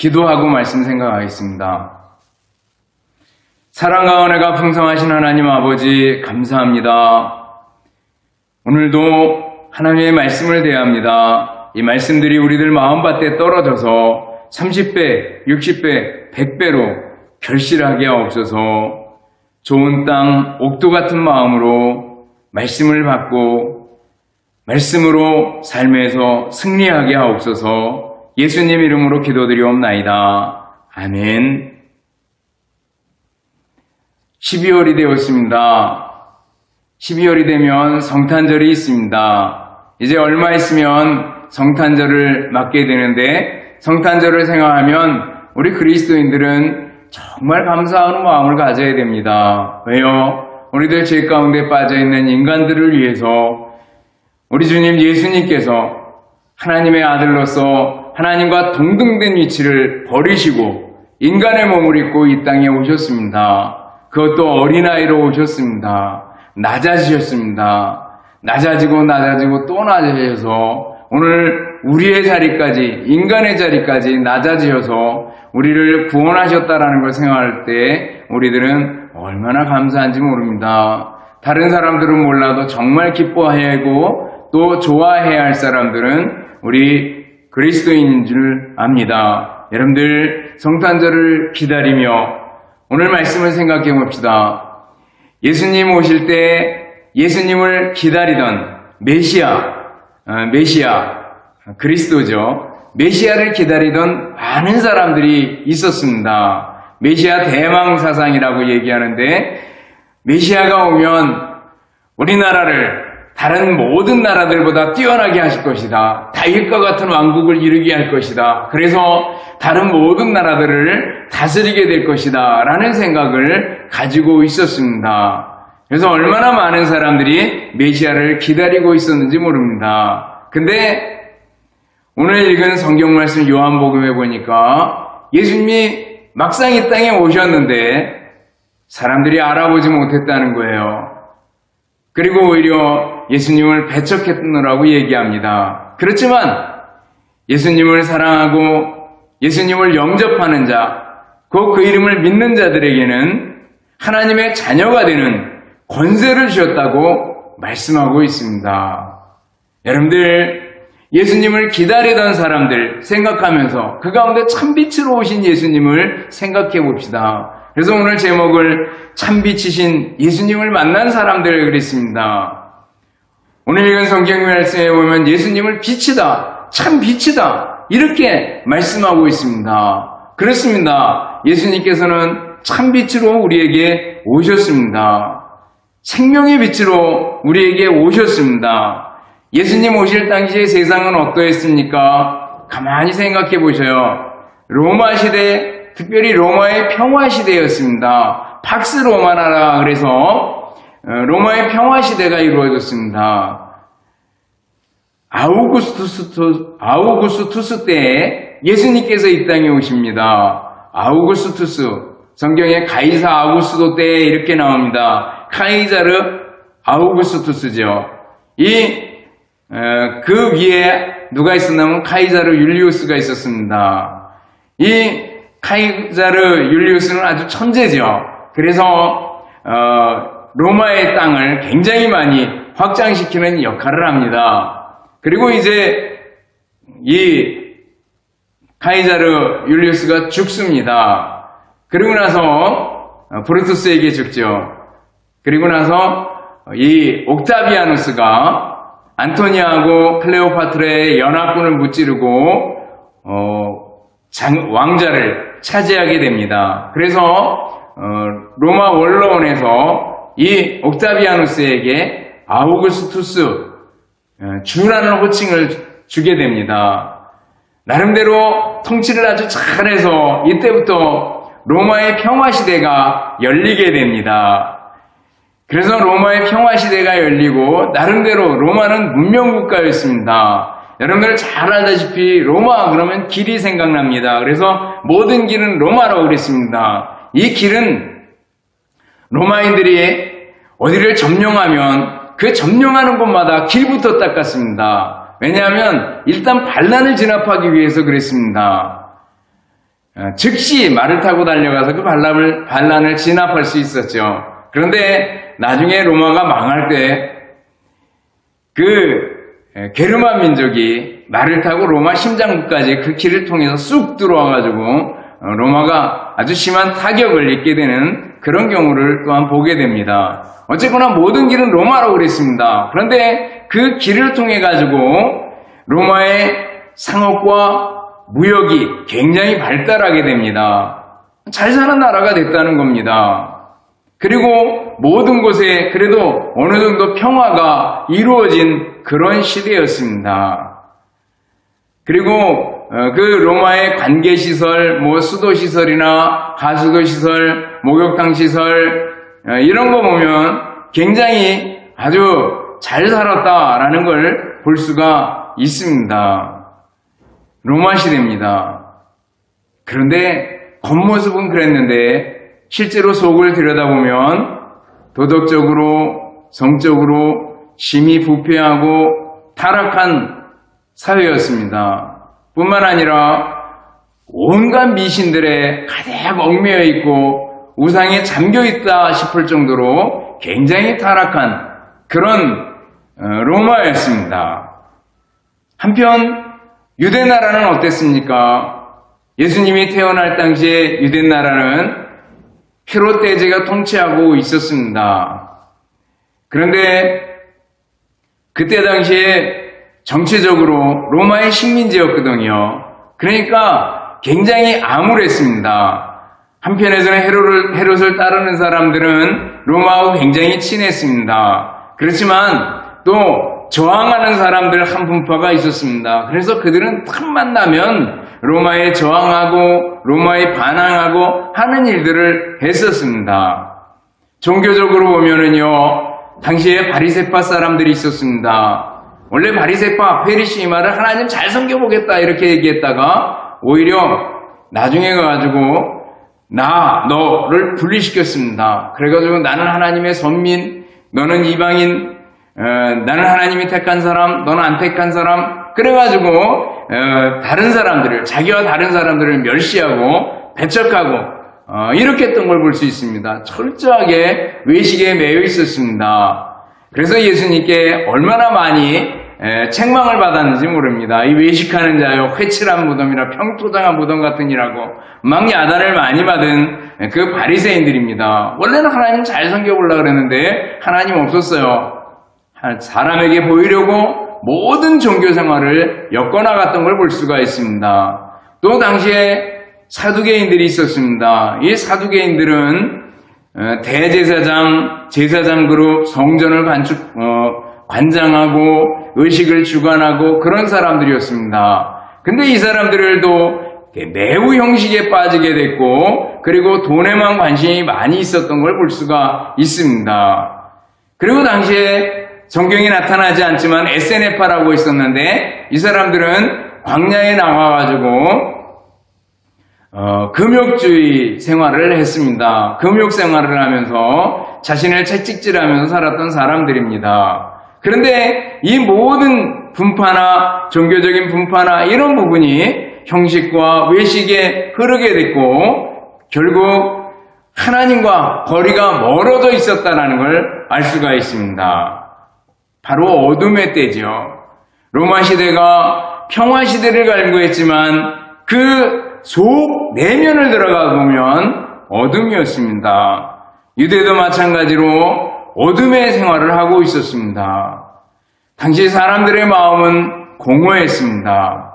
기도하고 말씀 생각하겠습니다. 사랑과 은혜가 풍성하신 하나님 아버지 감사합니다. 오늘도 하나님의 말씀을 대합니다. 이 말씀들이 우리들 마음밭에 떨어져서 30배, 60배, 100배로 결실하게 하옵소서. 좋은 땅, 옥도 같은 마음으로 말씀을 받고 말씀으로 삶에서 승리하게 하옵소서. 예수님 이름으로 기도드리옵나이다. 아멘. 12월이 되었습니다. 12월이 되면 성탄절이 있습니다. 이제 얼마 있으면 성탄절을 맞게 되는데 성탄절을 생각하면 우리 그리스도인들은 정말 감사하는 마음을 가져야 됩니다. 왜요? 우리들 죄 가운데 빠져있는 인간들을 위해서 우리 주님 예수님께서 하나님의 아들로서 하나님과 동등된 위치를 버리시고 인간의 몸을 입고 이 땅에 오셨습니다. 그것도 어린아이로 오셨습니다. 낮아지셨습니다. 낮아지고 또 낮아지셔서 오늘 우리의 자리까지, 인간의 자리까지 낮아지셔서 우리를 구원하셨다라는 걸 생각할 때 우리들은 얼마나 감사한지 모릅니다. 다른 사람들은 몰라도 정말 기뻐해야 하고 또 좋아해야 할 사람들은 우리 그리스도인인 줄 압니다. 여러분들 성탄절을 기다리며 오늘 말씀을 생각해 봅시다. 예수님 오실 때 예수님을 기다리던 메시아, 그리스도죠. 메시아를 기다리던 많은 사람들이 있었습니다. 메시아 대망사상이라고 얘기하는데 메시아가 오면 우리나라를 다른 모든 나라들보다 뛰어나게 하실 것이다. 다윗과 같은 왕국을 이루게 할 것이다. 그래서 다른 모든 나라들을 다스리게 될 것이다. 라는 생각을 가지고 있었습니다. 그래서 얼마나 많은 사람들이 메시아를 기다리고 있었는지 모릅니다. 근데 오늘 읽은 성경 말씀 요한복음에 보니까 예수님이 막상 이 땅에 오셨는데 사람들이 알아보지 못했다는 거예요. 그리고 오히려 예수님을 배척했느라고 얘기합니다. 그렇지만 예수님을 사랑하고 예수님을 영접하는 자, 그 이름을 믿는 자들에게는 하나님의 자녀가 되는 권세를 주셨다고 말씀하고 있습니다. 여러분들 예수님을 기다리던 사람들 생각하면서 그 가운데 참빛으로 오신 예수님을 생각해 봅시다. 그래서 오늘 제목을 참빛이신 예수님을 만난 사람들 그랬습니다. 오늘 읽은 성경 말씀에 보면 예수님을 빛이다, 참 빛이다 이렇게 말씀하고 있습니다. 그렇습니다. 예수님께서는 참 빛으로 우리에게 오셨습니다. 생명의 빛으로 우리에게 오셨습니다. 예수님 오실 당시에 세상은 어떠했습니까? 가만히 생각해 보셔요. 로마 시대, 특별히 로마의 평화 시대였습니다. 팍스 로마 나라 그래서 로마의 평화 시대가 이루어졌습니다. 아우구스투스 때에 예수님께서 이 땅에 오십니다. 아우구스투스 성경에 가이사 아우구스도 때에 이렇게 나옵니다. 카이자르 아우구스투스죠. 그 위에 누가 있었냐면 카이자르 율리우스가 있었습니다. 이 카이자르 율리우스는 아주 천재죠. 그래서 로마의 땅을 굉장히 많이 확장시키는 역할을 합니다. 그리고 이제 이 카이자르 율리우스가 죽습니다. 그리고 나서 브루투스에게 죽죠. 그리고 나서 이 옥타비아누스가 안토니아하고 클레오파트라의 연합군을 무찌르고 왕자를 차지하게 됩니다. 그래서 로마 원로원에서 이 옥타비아누스에게 아우구스투스 주라는 호칭을 주게 됩니다. 나름대로 통치를 아주 잘해서 이때부터 로마의 평화시대가 열리게 됩니다. 그래서 로마의 평화시대가 열리고 나름대로 로마는 문명국가였습니다. 여러분들 잘 알다시피 로마 그러면 길이 생각납니다. 그래서 모든 길은 로마라고 그랬습니다. 이 길은 로마인들이 어디를 점령하면 그 점령하는 곳마다 길부터 닦았습니다. 왜냐하면 일단 반란을 진압하기 위해서 그랬습니다. 즉시 말을 타고 달려가서 그 반란을 진압할 수 있었죠. 그런데 나중에 로마가 망할 때 그 게르만 민족이 말을 타고 로마 심장부까지 그 길을 통해서 쑥 들어와가지고 로마가 아주 심한 타격을 입게 되는 그런 경우를 또한 보게 됩니다. 어쨌거나 모든 길은 로마라고 그랬습니다. 그런데 그 길을 통해 가지고 로마의 상업과 무역이 굉장히 발달하게 됩니다. 잘 사는 나라가 됐다는 겁니다. 그리고 모든 곳에 그래도 어느 정도 평화가 이루어진 그런 시대였습니다. 그리고 그 로마의 관계시설, 수도시설이나 하수도시설, 목욕탕시설 이런 거 보면 굉장히 아주 잘 살았다라는 걸 볼 수가 있습니다. 로마 시대입니다. 그런데 겉모습은 그랬는데 실제로 속을 들여다보면 도덕적으로, 성적으로 심히 부패하고 타락한 사회였습니다. 뿐만 아니라 온갖 미신들에 가득 얽매여 있고 우상에 잠겨 있다 싶을 정도로 굉장히 타락한 그런 로마였습니다. 한편 유대 나라는 어땠습니까? 예수님이 태어날 당시에 유대 나라는 헤롯 대제가 통치하고 있었습니다. 그런데 그때 당시에 정치적으로 로마의 식민지였거든요. 그러니까 굉장히 암울했습니다. 한편에서는 헤롯을 따르는 사람들은 로마하고 굉장히 친했습니다. 그렇지만 또 저항하는 사람들 한 분파가 있었습니다. 그래서 그들은 틈만 나면 로마에 저항하고 로마에 반항하고 하는 일들을 했었습니다. 종교적으로 보면은요, 당시에 바리새파 사람들이 있었습니다. 원래 바리새파, 페리시 이 말을 하나님 잘 섬겨보겠다 이렇게 얘기했다가 오히려 나중에 가가지고 너를 분리시켰습니다. 그래가지고 나는 하나님의 선민, 너는 이방인, 나는 하나님이 택한 사람, 너는 안 택한 사람. 그래가지고 다른 사람들을, 자기와 다른 사람들을 멸시하고 배척하고 이렇게 했던 걸 볼 수 있습니다. 철저하게 외식에 매여 있었습니다. 그래서 예수님께 얼마나 많이 책망을 받았는지 모릅니다. 이 외식하는 자요, 회칠한 무덤이라 평토장한 무덤 같으니라고 막 야단을 많이 받은 그 바리새인들입니다. 원래는 하나님 잘 섬겨보려고 그랬는데 하나님 없었어요. 사람에게 보이려고 모든 종교 생활을 엮어나갔던 걸 볼 수가 있습니다. 또 당시에 사두개인들이 있었습니다. 이 사두개인들은 대제사장, 제사장 그룹, 성전을 관장하고 의식을 주관하고 그런 사람들이었습니다. 근데 이 사람들도 매우 형식에 빠지게 됐고 그리고 돈에만 관심이 많이 있었던 걸 볼 수가 있습니다. 그리고 당시에 성경에 나타나지 않지만 에세네파라고 있었는데 이 사람들은 광야에 나와가지고 금욕주의 생활을 했습니다. 금욕 생활을 하면서 자신을 채찍질하면서 살았던 사람들입니다. 그런데 이 모든 분파나 종교적인 분파나 이런 부분이 형식과 외식에 흐르게 됐고 결국 하나님과 거리가 멀어져 있었다는 걸 알 수가 있습니다. 바로 어둠의 때죠. 로마 시대가 평화 시대를 갈구했지만 그 속 내면을 들어가 보면 어둠이었습니다. 유대도 마찬가지로 어둠의 생활을 하고 있었습니다. 당시 사람들의 마음은 공허했습니다.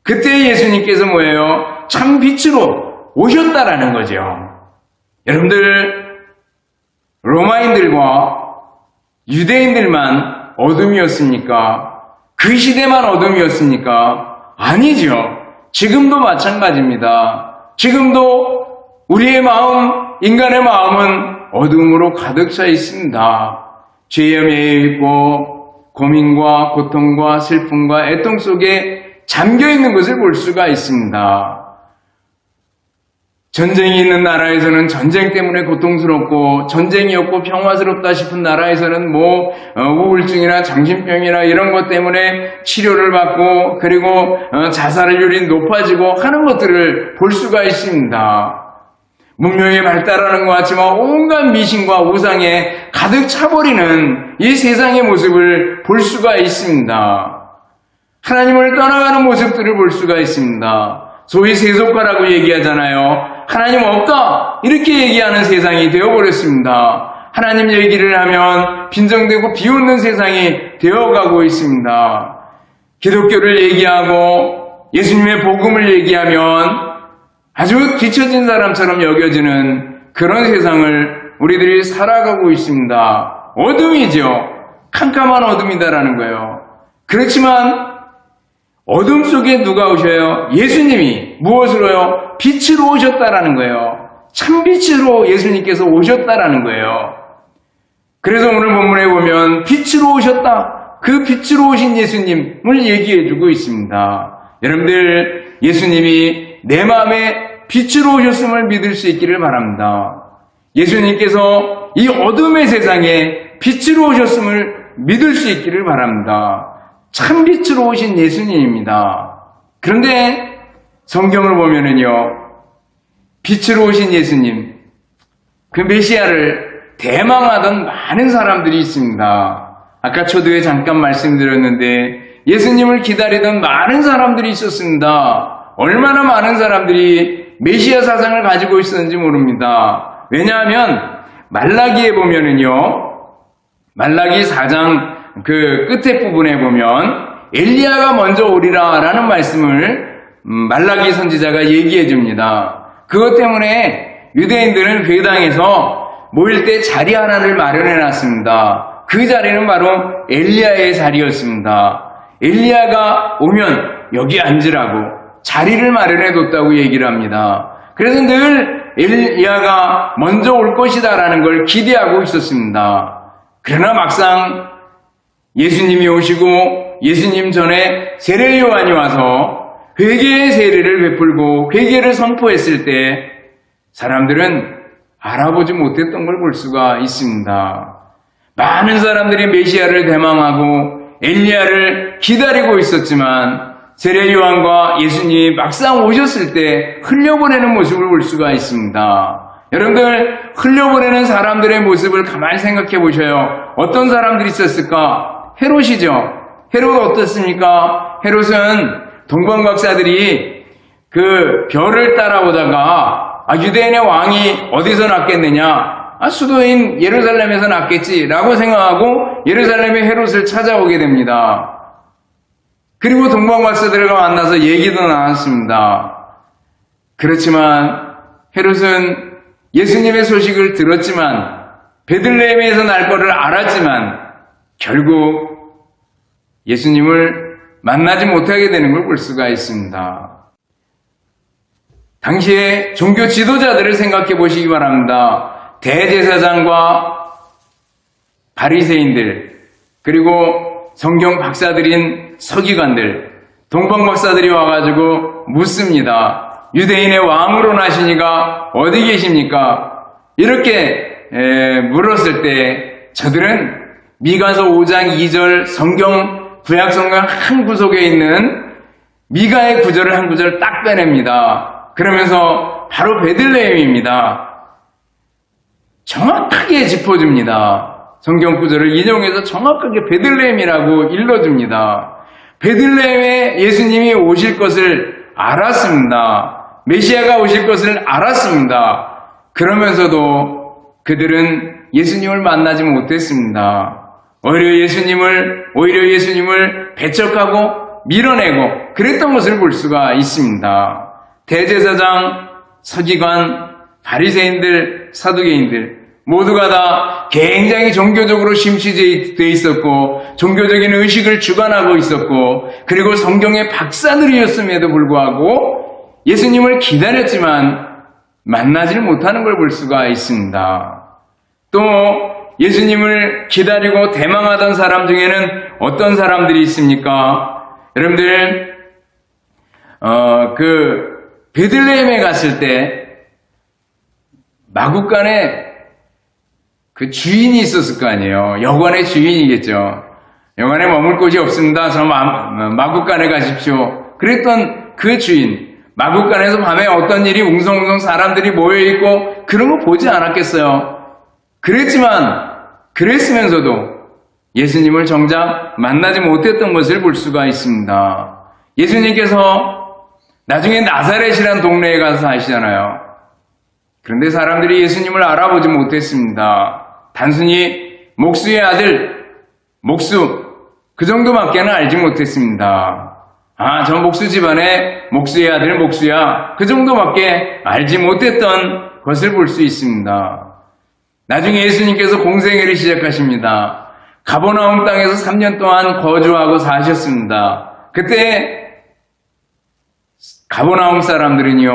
그때 예수님께서 뭐예요? 참 빛으로 오셨다라는 거죠. 여러분들, 로마인들과 유대인들만 어둠이었습니까? 그 시대만 어둠이었습니까? 아니죠. 지금도 마찬가지입니다. 지금도 우리의 마음, 인간의 마음은 어둠으로 가득 차 있습니다. 죄에 매여 있고 고민과 고통과 슬픔과 애통 속에 잠겨 있는 것을 볼 수가 있습니다. 전쟁이 있는 나라에서는 전쟁 때문에 고통스럽고, 전쟁이 없고 평화스럽다 싶은 나라에서는 우울증이나 정신병이나 이런 것 때문에 치료를 받고, 그리고 자살률이 높아지고 하는 것들을 볼 수가 있습니다. 문명이 발달하는 것 같지만 온갖 미신과 우상에 가득 차버리는 이 세상의 모습을 볼 수가 있습니다. 하나님을 떠나가는 모습들을 볼 수가 있습니다. 소위 세속화라고 얘기하잖아요. 하나님 없다! 이렇게 얘기하는 세상이 되어버렸습니다. 하나님 얘기를 하면 빈정되고 비웃는 세상이 되어가고 있습니다. 기독교를 얘기하고 예수님의 복음을 얘기하면 아주 뒤처진 사람처럼 여겨지는 그런 세상을 우리들이 살아가고 있습니다. 어둠이죠. 캄캄한 어둠이다라는 거예요. 그렇지만 어둠 속에 누가 오셔요? 예수님이 무엇으로요? 빛으로 오셨다라는 거예요. 참빛으로 예수님께서 오셨다라는 거예요. 그래서 오늘 본문에 보면 빛으로 오셨다. 그 빛으로 오신 예수님을 얘기해주고 있습니다. 여러분들, 예수님이 내 마음에 빛으로 오셨음을 믿을 수 있기를 바랍니다. 예수님께서 이 어둠의 세상에 빛으로 오셨음을 믿을 수 있기를 바랍니다. 참빛으로 오신 예수님입니다. 그런데 성경을 보면은요, 빛으로 오신 예수님, 그 메시아를 대망하던 많은 사람들이 있습니다. 아까 초두에 잠깐 말씀드렸는데 예수님을 기다리던 많은 사람들이 있었습니다. 얼마나 많은 사람들이 메시아 사상을 가지고 있었는지 모릅니다. 왜냐하면 말라기에 보면은요, 말라기 4장 그 끝에 부분에 보면 엘리야가 먼저 오리라 라는 말씀을 말라기 선지자가 얘기해 줍니다. 그것 때문에 유대인들은 회당에서 모일 때 자리 하나를 마련해 놨습니다. 그 자리는 바로 엘리야의 자리였습니다. 엘리야가 오면 여기 앉으라고 자리를 마련해 뒀다고 얘기를 합니다. 그래서 늘 엘리야가 먼저 올 것이다 라는 걸 기대하고 있었습니다. 그러나 막상 예수님이 오시고 예수님 전에 세례 요한이 와서 회개의 세례를 베풀고 회개를 선포했을 때 사람들은 알아보지 못했던 걸 볼 수가 있습니다. 많은 사람들이 메시아를 대망하고 엘리야를 기다리고 있었지만 세례 요한과 예수님이 막상 오셨을 때 흘려보내는 모습을 볼 수가 있습니다. 여러분들, 흘려보내는 사람들의 모습을 가만히 생각해 보셔요. 어떤 사람들이 있었을까? 헤롯이죠. 헤롯 어떻습니까? 헤롯은 동방박사들이 그 별을 따라오다가 유대인의 왕이 어디서 났겠느냐? 수도인 예루살렘에서 났겠지라고 생각하고 예루살렘의 헤롯을 찾아오게 됩니다. 그리고 동방박사들과 만나서 얘기도 나눴습니다. 그렇지만 헤롯은 예수님의 소식을 들었지만 베들레헴에서 날 거를 알았지만 결국 예수님을 만나지 못하게 되는 걸 볼 수가 있습니다. 당시에 종교 지도자들을 생각해 보시기 바랍니다. 대제사장과 바리새인들, 그리고 성경 박사들인 서기관들, 동방 박사들이 와가지고 묻습니다. 유대인의 왕으로 나시니가 어디 계십니까? 이렇게 물었을 때 저들은 미가서 5장 2절 구약 성경 한 구석에 있는 미가의 구절을 한 구절 딱 빼냅니다. 그러면서 바로 베들레헴입니다. 정확하게 짚어줍니다. 성경 구절을 인용해서 정확하게 베들레헴이라고 일러줍니다. 베들레헴에 예수님이 오실 것을 알았습니다. 메시아가 오실 것을 알았습니다. 그러면서도 그들은 예수님을 만나지 못했습니다. 오히려 예수님을 배척하고 밀어내고 그랬던 것을 볼 수가 있습니다. 대제사장, 서기관, 바리새인들, 사두개인들 모두가 다 굉장히 종교적으로 심취되어 있었고 종교적인 의식을 주관하고 있었고 그리고 성경의 박사들이었음에도 불구하고 예수님을 기다렸지만 만나지를 못하는 걸 볼 수가 있습니다. 또 예수님을 기다리고 대망하던 사람 중에는 어떤 사람들이 있습니까? 여러분들 베들레헴에 갔을 때 마구간에 그 주인이 있었을 거 아니에요. 여관의 주인이겠죠. 여관에 머물 곳이 없습니다. 저 마구간에 가십시오. 그랬던 그 주인, 마구간에서 밤에 어떤 일이 웅성웅성 사람들이 모여있고 그런 거 보지 않았겠어요. 그랬으면서도 예수님을 정작 만나지 못했던 것을 볼 수가 있습니다. 예수님께서 나중에 나사렛이라는 동네에 가서 사시잖아요. 그런데 사람들이 예수님을 알아보지 못했습니다. 단순히 목수의 아들, 목수, 그 정도밖에는 알지 못했습니다. 아, 저 목수 집안의 목수의 아들은 목수야. 그 정도밖에 알지 못했던 것을 볼 수 있습니다. 나중에 예수님께서 공생애를 시작하십니다. 가버나움 땅에서 3년 동안 거주하고 사셨습니다. 그때 가버나움 사람들은요,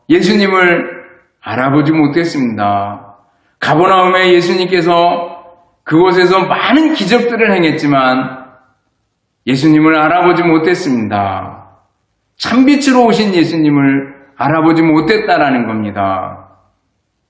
예수님을 알아보지 못했습니다. 가버나움에 예수님께서 그곳에서 많은 기적들을 행했지만 예수님을 알아보지 못했습니다. 참빛으로 오신 예수님을 알아보지 못했다라는 겁니다.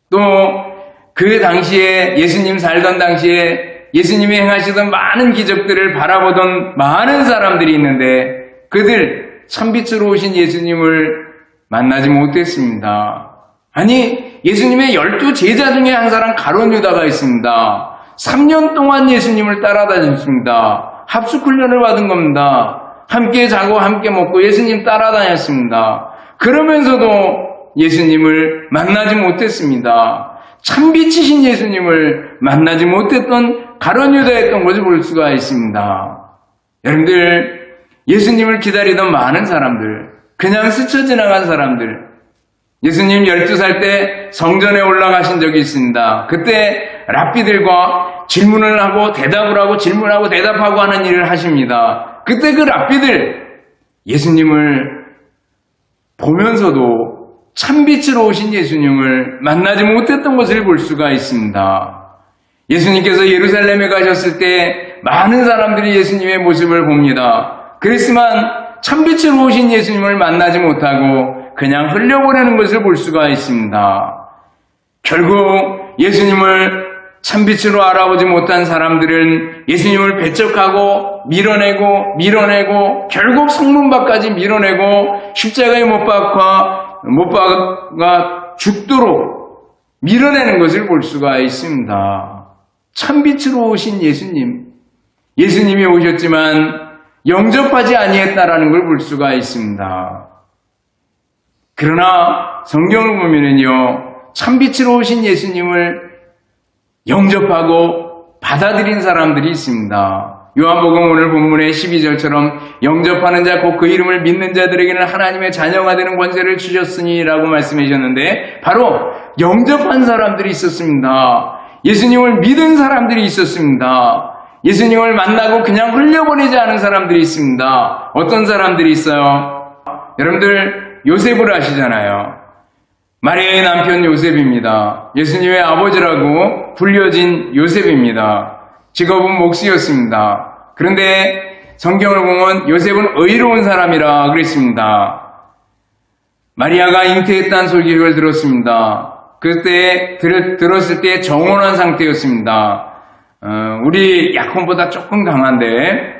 또 그 당시에 예수님 살던 당시에 예수님이 행하시던 많은 기적들을 바라보던 많은 사람들이 있는데 그들 참빛으로 오신 예수님을 만나지 못했습니다. 아니, 예수님의 12 제자 중에 한 사람 가룟 유다가 있습니다. 3년 동안 예수님을 따라다녔습니다. 합숙훈련을 받은 겁니다. 함께 자고 함께 먹고 예수님 따라다녔습니다. 그러면서도 예수님을 만나지 못했습니다. 참빛이신 예수님을 만나지 못했던 가룟 유다였던 것을 볼 수가 있습니다. 여러분들, 예수님을 기다리던 많은 사람들, 그냥 스쳐 지나간 사람들, 예수님 12살 때 성전에 올라가신 적이 있습니다. 그때 랍비들과 질문을 하고 대답을 하고 질문하고 대답하고 하는 일을 하십니다. 그때 그 랍비들, 예수님을 보면서도 참빛으로 오신 예수님을 만나지 못했던 것을 볼 수가 있습니다. 예수님께서 예루살렘에 가셨을 때 많은 사람들이 예수님의 모습을 봅니다. 그랬지만 참빛으로 오신 예수님을 만나지 못하고 그냥 흘려보내는 것을 볼 수가 있습니다. 결국 예수님을 참빛으로 알아보지 못한 사람들은 예수님을 배척하고 밀어내고 결국 성문 밖까지 밀어내고 십자가에 못 박아 죽도록 밀어내는 것을 볼 수가 있습니다. 참빛으로 오신 예수님이 오셨지만 영접하지 아니했다라는 걸 볼 수가 있습니다. 그러나 성경을 보면은요, 참빛으로 오신 예수님을 영접하고 받아들인 사람들이 있습니다. 요한복음 오늘 본문의 12절처럼 영접하는 자 곧 그 이름을 믿는 자들에게는 하나님의 자녀가 되는 권세를 주셨으니 라고 말씀해 주셨는데 바로 영접한 사람들이 있었습니다. 예수님을 믿은 사람들이 있었습니다. 예수님을 만나고 그냥 흘려보내지 않은 사람들이 있습니다. 어떤 사람들이 있어요? 여러분들 요셉을 아시잖아요. 마리아의 남편 요셉입니다. 예수님의 아버지라고 불려진 요셉입니다. 직업은 목수였습니다. 그런데 성경을 보면 요셉은 의로운 사람이라 그랬습니다. 마리아가 잉태했다는 소식을 들었습니다. 그때 들었을 때 정혼한 상태였습니다. 우리 약혼보다 조금 강한데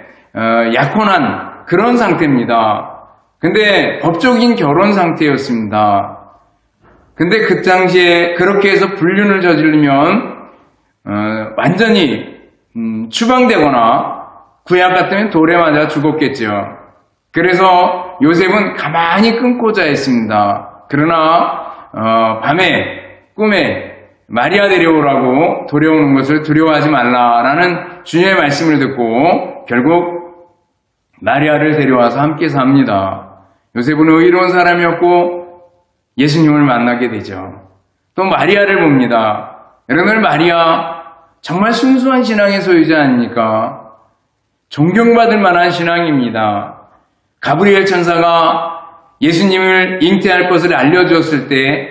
약혼한 그런 상태입니다. 근데 법적인 결혼 상태였습니다. 근데 그 당시에 그렇게 해서 불륜을 저지르면 완전히 추방되거나 구약 같으면 돌에 맞아 죽었겠죠. 그래서 요셉은 가만히 끊고자 했습니다. 그러나 밤에 꿈에 마리아 데려오라고 데려오는 것을 두려워하지 말라라는 주님의 말씀을 듣고 결국 마리아를 데려와서 함께 삽니다. 요셉은 의로운 사람이었고 예수님을 만나게 되죠. 또 마리아를 봅니다. 여러분, 마리아 정말 순수한 신앙의 소유자 아닙니까? 존경받을 만한 신앙입니다. 가브리엘 천사가 예수님을 잉태할 것을 알려주었을 때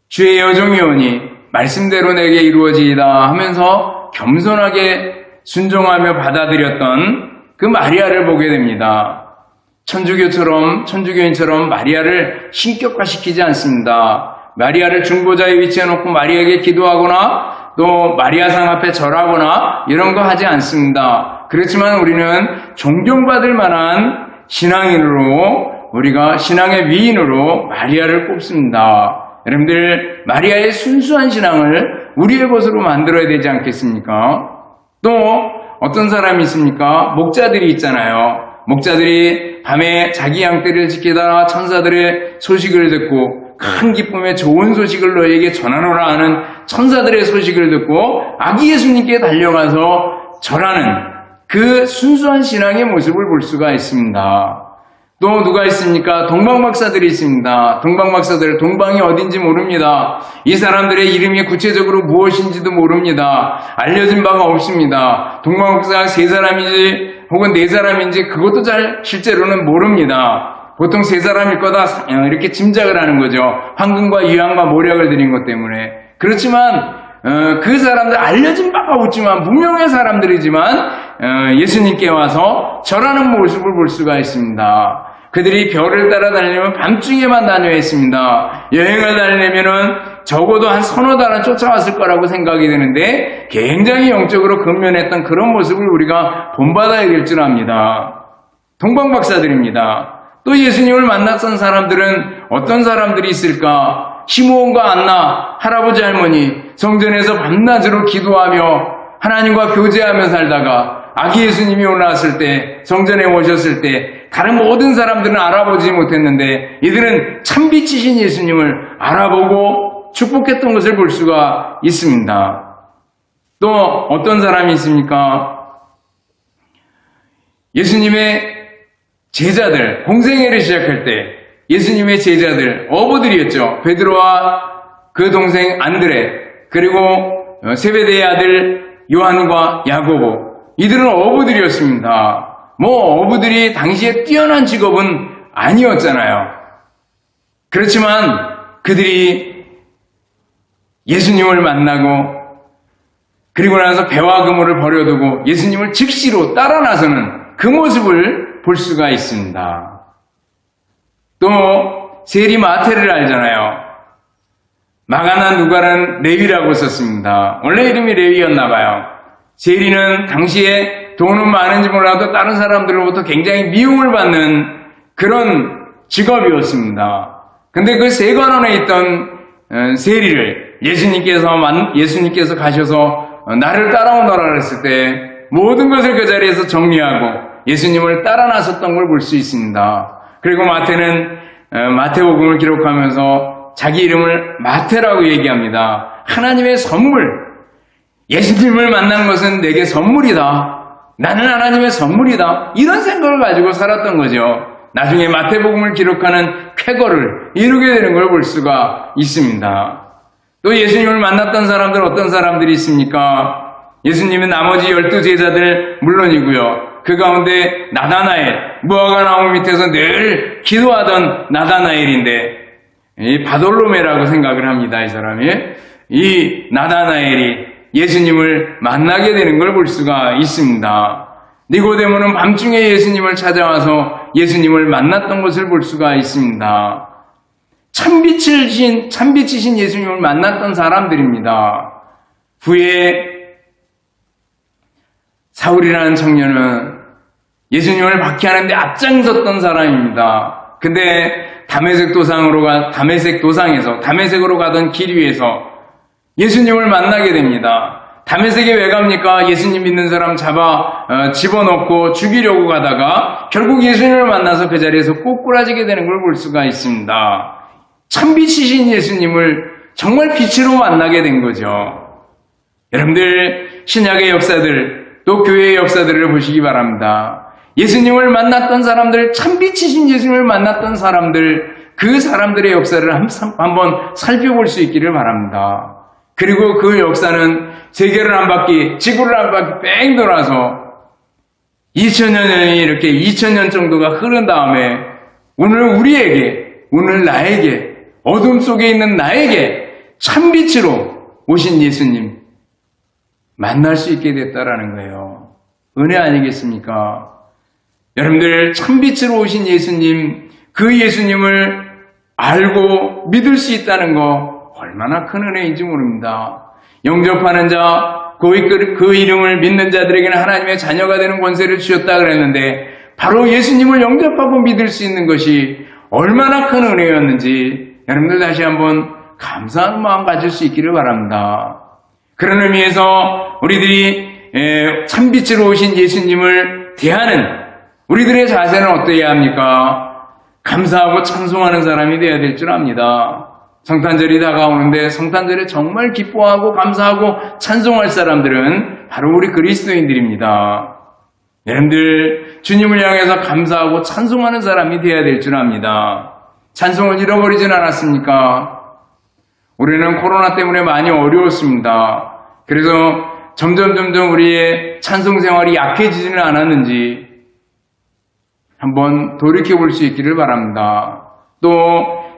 주의 여종이 오니 말씀대로 내게 이루어지이다 하면서 겸손하게 순종하며 받아들였던 그 마리아를 보게 됩니다. 천주교인처럼 마리아를 신격화시키지 않습니다. 마리아를 중보자의 위치에 놓고 마리아에게 기도하거나 또 마리아상 앞에 절하거나 이런 거 하지 않습니다. 그렇지만 우리는 존경받을 만한 신앙인으로 우리가 신앙의 위인으로 마리아를 꼽습니다. 여러분들 마리아의 순수한 신앙을 우리의 것으로 만들어야 되지 않겠습니까? 또 어떤 사람이 있습니까? 목자들이 있잖아요. 목자들이 밤에 자기 양떼를 지키다가 천사들의 소식을 듣고 큰 기쁨에 좋은 소식을 너에게 전하노라 하는 천사들의 소식을 듣고 아기 예수님께 달려가서 절하는 그 순수한 신앙의 모습을 볼 수가 있습니다. 또 누가 있습니까? 동방박사들이 있습니다. 동방박사들, 동방이 어딘지 모릅니다. 이 사람들의 이름이 구체적으로 무엇인지도 모릅니다. 알려진 바가 없습니다. 동방박사가 3사람인지 혹은 4사람인지 그것도 잘 실제로는 모릅니다. 보통 3사람일 거다 이렇게 짐작을 하는 거죠. 황금과 유황과 모략을 드린 것 때문에. 그렇지만 그 사람들 알려진 바가 없지만 무명의 사람들이지만 예수님께 와서 절하는 모습을 볼 수가 있습니다. 그들이 별을 따라 다니려면 밤중에만 다녀야 했습니다. 여행을 다니려면은 적어도 한 서너 달은 쫓아왔을 거라고 생각이 되는데 굉장히 영적으로 근면했던 그런 모습을 우리가 본받아야 될 줄 압니다. 동방박사들입니다. 또 예수님을 만났던 사람들은 어떤 사람들이 있을까? 시므온과 안나, 할아버지 할머니, 성전에서 밤낮으로 기도하며 하나님과 교제하며 살다가 아기 예수님이 올라왔을 때, 성전에 오셨을 때 다른 모든 사람들은 알아보지 못했는데 이들은 참빛이신 예수님을 알아보고 축복했던 것을 볼 수가 있습니다. 또 어떤 사람이 있습니까? 예수님의 제자들, 공생애를 시작할 때 예수님의 제자들, 어부들이었죠. 베드로와 그 동생 안드레, 그리고 세베대의 아들 요한과 야고보, 이들은 어부들이었습니다. 어부들이 당시에 뛰어난 직업은 아니었잖아요. 그렇지만 그들이 예수님을 만나고 그리고 나서 배와 그물을 버려두고 예수님을 즉시로 따라 나서는 그 모습을 볼 수가 있습니다. 또 세리 마태를 알잖아요. 마가나 누가는 레위라고 썼습니다. 원래 이름이 레위였나 봐요. 세리는 당시에 돈은 많은지 몰라도 다른 사람들로부터 굉장히 미움을 받는 그런 직업이었습니다. 근데 그 세관원에 있던 세리를 예수님께서 가셔서 나를 따라오너라 그랬을 때 모든 것을 그 자리에서 정리하고 예수님을 따라 나섰던 걸 볼 수 있습니다. 그리고 마태는 마태복음을 기록하면서 자기 이름을 마태라고 얘기합니다. 하나님의 선물. 예수님을 만난 것은 내게 선물이다. 나는 하나님의 선물이다. 이런 생각을 가지고 살았던 거죠. 나중에 마태복음을 기록하는 쾌거를 이루게 되는 걸 볼 수가 있습니다. 또 예수님을 만났던 사람들 어떤 사람들이 있습니까? 예수님은 나머지 12제자들 물론이고요. 그 가운데 나다나엘, 무화과 나무 밑에서 늘 기도하던 나다나엘인데 이 바돌로메라고 생각을 합니다. 이 사람이. 이 나다나엘이 예수님을 만나게 되는 걸 볼 수가 있습니다. 니고데모는 밤중에 예수님을 찾아와서 예수님을 만났던 것을 볼 수가 있습니다. 참빛이신 예수님을 만났던 사람들입니다. 후에 사울이라는 청년은 예수님을 박해하는데 앞장섰던 사람입니다. 근데 다메섹 도상에서 다메섹으로 가던 길 위에서 예수님을 만나게 됩니다. 다메섹에 왜 갑니까? 예수님 믿는 사람 집어넣고 죽이려고 가다가 결국 예수님을 만나서 그 자리에서 꼬꾸라지게 되는 걸 볼 수가 있습니다. 참빛이신 예수님을 정말 빛으로 만나게 된 거죠. 여러분들 신약의 역사들 또 교회의 역사들을 보시기 바랍니다. 예수님을 만났던 사람들, 참빛이신 예수님을 만났던 사람들, 그 사람들의 역사를 한번 살펴볼 수 있기를 바랍니다. 그리고 그 역사는 세계를 한 바퀴, 지구를 한 바퀴 뺑 돌아서 2000년이 이렇게 2000년 정도가 흐른 다음에 오늘 나에게, 어둠 속에 있는 나에게 참빛으로 오신 예수님 만날 수 있게 됐다라는 거예요. 은혜 아니겠습니까? 여러분들 참빛으로 오신 예수님, 그 예수님을 알고 믿을 수 있다는 거 얼마나 큰 은혜인지 모릅니다. 영접하는 자, 그 이름을 믿는 자들에게는 하나님의 자녀가 되는 권세를 주셨다 그랬는데 바로 예수님을 영접하고 믿을 수 있는 것이 얼마나 큰 은혜였는지 여러분들 다시 한번 감사하는 마음 가질 수 있기를 바랍니다. 그런 의미에서 우리들이 참빛으로 오신 예수님을 대하는 우리들의 자세는 어떠해야 합니까? 감사하고 찬송하는 사람이 되어야 될 줄 압니다. 성탄절이 다가오는데 성탄절에 정말 기뻐하고 감사하고 찬송할 사람들은 바로 우리 그리스도인들입니다. 여러분들 주님을 향해서 감사하고 찬송하는 사람이 되어야 될 줄 압니다. 찬송을 잃어버리진 않았습니까? 올해는 코로나 때문에 많이 어려웠습니다. 그래서 점점 우리의 찬송 생활이 약해지지는 않았는지 한번 돌이켜볼 수 있기를 바랍니다. 또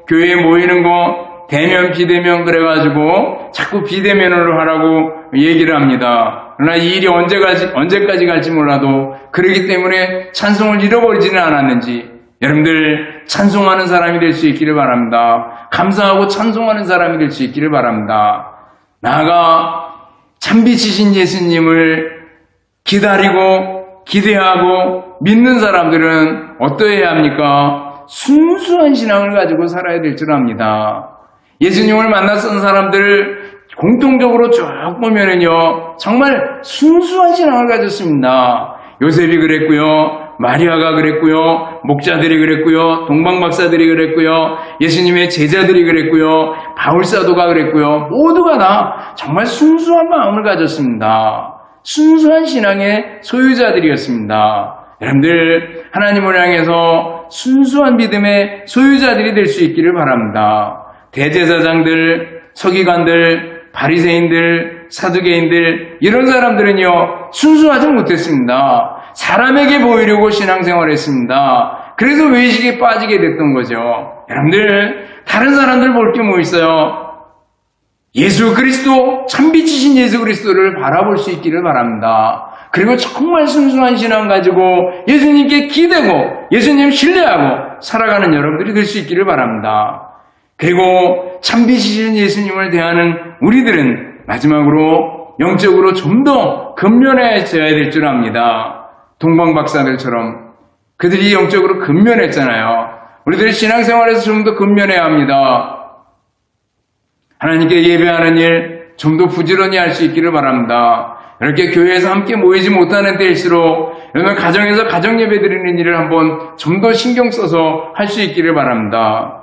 교회에 모이는 거 대면 비대면 그래가지고 자꾸 비대면으로 하라고 얘기를 합니다. 그러나 이 일이 언제까지 갈지 몰라도 그러기 때문에 찬송을 잃어버리지는 않았는지 여러분들 찬송하는 사람이 될 수 있기를 바랍니다. 감사하고 찬송하는 사람이 될 수 있기를 바랍니다. 나아가 참빛이신 예수님을 기다리고 기대하고 믿는 사람들은 어떠해야 합니까? 순수한 신앙을 가지고 살아야 될 줄 압니다. 예수님을 만났던 사람들 공통적으로 쭉 보면은요 정말 순수한 신앙을 가졌습니다. 요셉이 그랬고요, 마리아가 그랬고요, 목자들이 그랬고요, 동방박사들이 그랬고요, 예수님의 제자들이 그랬고요, 바울사도가 그랬고요, 모두가 다 정말 순수한 마음을 가졌습니다. 순수한 신앙의 소유자들이었습니다. 여러분들 하나님을 향해서 순수한 믿음의 소유자들이 될 수 있기를 바랍니다. 대제사장들, 서기관들, 바리새인들, 사두개인들 이런 사람들은요 순수하지 못했습니다. 사람에게 보이려고 신앙생활을 했습니다. 그래서 외식에 빠지게 됐던 거죠. 여러분들 다른 사람들 볼 게 뭐 있어요? 예수 그리스도, 참빛이신 예수 그리스도를 바라볼 수 있기를 바랍니다. 그리고 정말 순수한 신앙 가지고 예수님께 기대고 예수님 신뢰하고 살아가는 여러분들이 될 수 있기를 바랍니다. 그리고 참빛이신 예수님을 대하는 우리들은 마지막으로 영적으로 좀 더 근면해져야 될 줄 압니다. 동방박사들처럼 그들이 영적으로 근면했잖아요. 우리들이 신앙생활에서 좀 더 근면해야 합니다. 하나님께 예배하는 일 좀 더 부지런히 할 수 있기를 바랍니다. 이렇게 교회에서 함께 모이지 못하는 때일수록 여러분 가정에서 가정 예배 드리는 일을 한번 좀 더 신경 써서 할 수 있기를 바랍니다.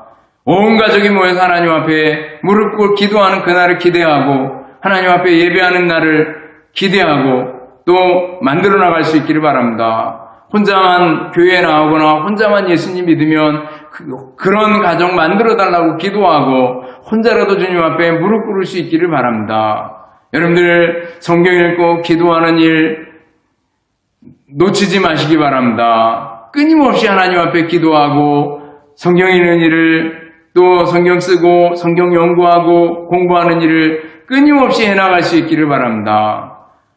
온 가족이 모여서 하나님 앞에 무릎 꿇고 기도하는 그날을 기대하고 하나님 앞에 예배하는 날을 기대하고 또 만들어 나갈 수 있기를 바랍니다. 혼자만 교회에 나오거나 혼자만 예수님 믿으면 그런 가정 만들어 달라고 기도하고 혼자라도 주님 앞에 무릎 꿇을 수 있기를 바랍니다. 여러분들 성경 읽고 기도하는 일 놓치지 마시기 바랍니다. 끊임없이 하나님 앞에 기도하고 성경 읽는 일을 또 성경 쓰고 성경 연구하고 공부하는 일을 끊임없이 해나갈 수 있기를 바랍니다.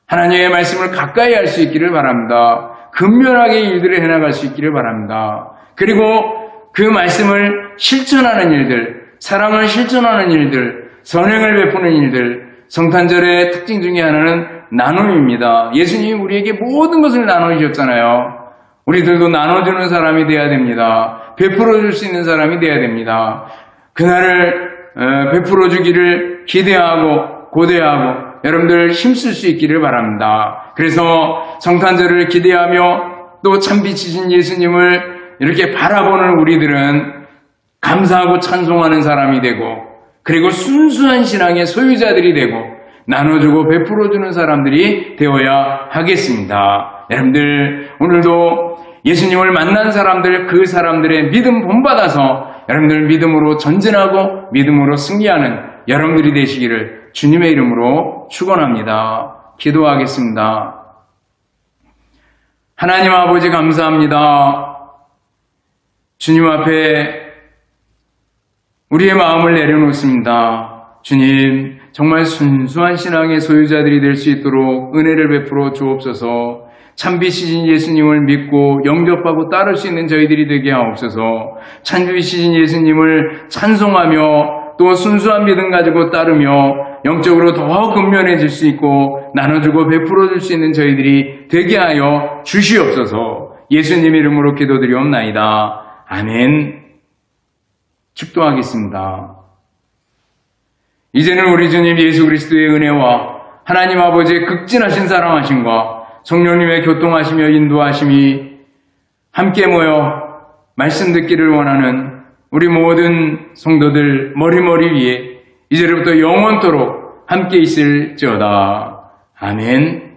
하나님의 말씀을 가까이 할 수 있기를 바랍니다. 근면하게 일들을 해나갈 수 있기를 바랍니다. 그리고 그 말씀을 실천하는 일들, 사랑을 실천하는 일들, 선행을 베푸는 일들, 성탄절의 특징 중에 하나는 나눔입니다. 예수님이 우리에게 모든 것을 나눠주셨잖아요. 우리들도 나눠주는 사람이 되어야 됩니다. 베풀어줄 수 있는 사람이 되어야 됩니다. 그날을 베풀어주기를 기대하고 고대하고 여러분들 힘쓸 수 있기를 바랍니다. 그래서 성탄절을 기대하며 또 참빛이신 예수님을 이렇게 바라보는 우리들은 감사하고 찬송하는 사람이 되고 그리고 순수한 신앙의 소유자들이 되고 나눠주고 베풀어주는 사람들이 되어야 하겠습니다. 여러분들 오늘도 예수님을 만난 사람들 그 사람들의 믿음 본받아서 여러분들 믿음으로 전진하고 믿음으로 승리하는 여러분들이 되시기를 주님의 이름으로 축원합니다. 기도하겠습니다. 하나님 아버지 감사합니다. 주님 앞에 우리의 마음을 내려놓습니다. 주님 정말 순수한 신앙의 소유자들이 될 수 있도록 은혜를 베풀어 주옵소서. 참비시신 예수님을 믿고 영접하고 따를 수 있는 저희들이 되게 하옵소서. 참비시신 예수님을 찬송하며 또 순수한 믿음 가지고 따르며 영적으로 더 근면해질 수 있고 나눠주고 베풀어줄 수 있는 저희들이 되게 하여 주시옵소서. 예수님 이름으로 기도드리옵나이다. 아멘. 축도하겠습니다. 이제는 우리 주님 예수 그리스도의 은혜와 하나님 아버지의 극진하신 사랑하심과 성령님의 교통하시며 인도하심이 함께 모여 말씀 듣기를 원하는 우리 모든 성도들 머리머리 위에 이제부터 영원토록 함께 있을지어다. 아멘.